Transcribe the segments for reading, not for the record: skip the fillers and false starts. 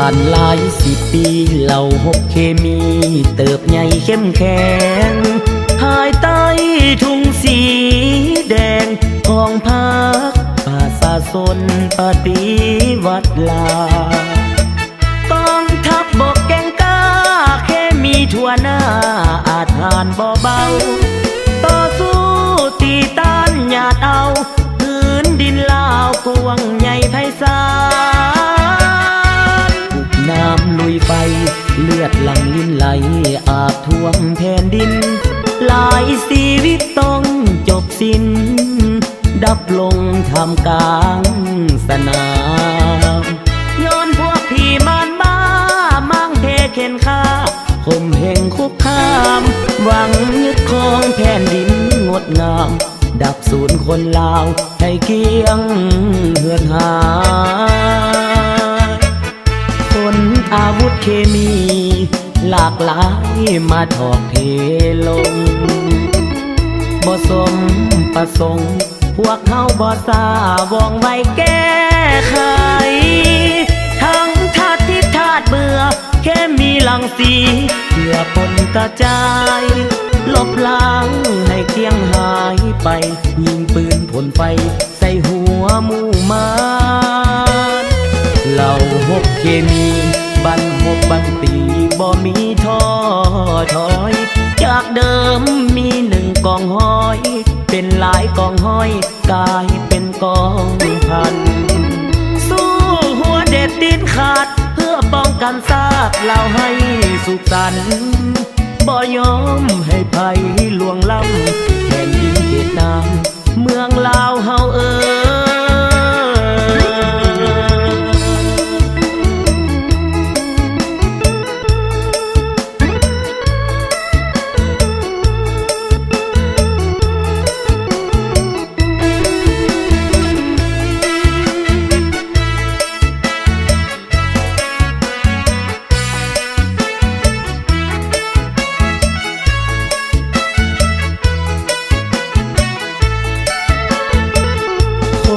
านหลาย10 ปีเหล่าหกเคมีเติบใหญ่เข้มแข็งภายใต้ทุ่งสีแดงของพักป่าสาสนปฏิวัติลากองทัพบกแก่งกล้าเคมีทั่วหน้าอาจผ่านบ่เบาต่อสู้ตีต้านหยาดเอาพื้นดินลาวกวางใหญ่ไพศาลน้ำลุยไฟเลือดหลั่งลิ้นไหลอาบท่วมแผ่นดินหลายชีวิตต้องจบสิ้นดับลงท่ามกลางสนามย้อนพวกพี่มารบ้ามั่งเทเข็นฆ่าข่มเหงคุกคามหวังยึดครองแผ่นดินงดงามดับสูญคนลาวให้เกียงเหือนหายคนอาวุธเคมีหลากหลายมาถอกเทลงบ่สมประสงค์พวกเขาบ่สาวองไว้แก้ไขทั้งธาตุที่ธาตุเบื่อแค่มีลังสีเพื่อปนกระจายลบล้างให้เกลี้ยงหายไปยิงปืนพ่นไฟใส่หัวหมู่มารเหล่าหกเคมีบันหกบันตีบ่มีท้อถอยจากเดิมมี1 กองห้อยเป็นหลายกองห้อยกลายเป็นกองพันสู้หัวเด็ดดินขาดเพื่อป้องกันซากเหล่าให้สุขสันต์บ่ยอมให้ภัยลวงล้ำแผ่นดินเวียดนามเมืองลาวเฮา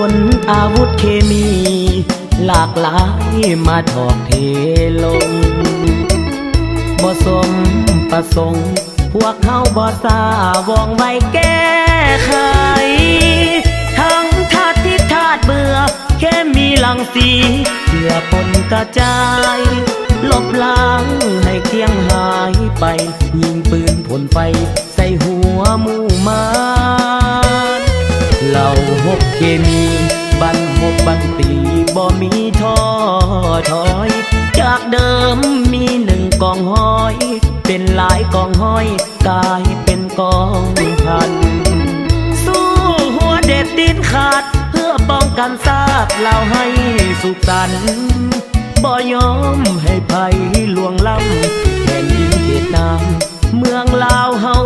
คนอาวุธเคมีหลากหลายมาถอกเทลงบ่สมประสงค์พวกเขาบ่สาวองไว้แก้ไขทั้งธาตุที่ธาตุเบื่อแค่มีลังสีเพื่อปนกระจายลบล้างให้เกลี้ยงหายไปยิงปืนพ่นไฟใส่หัวหมู่มารเหล่าหกเคมีบันหกบันตีบ่มีท้อถอยจากเดิมมี1 กองห้อยเป็นหลายกองห้อยกลายเป็นกองพันสู้หัวเด็ดดินขาดเพื่อป้องกันซากเหล่าให้สุขสันต์บ่ยอมให้ภัยลวงล้ำแผ่นดินเวียดนามเมืองลาวเฮา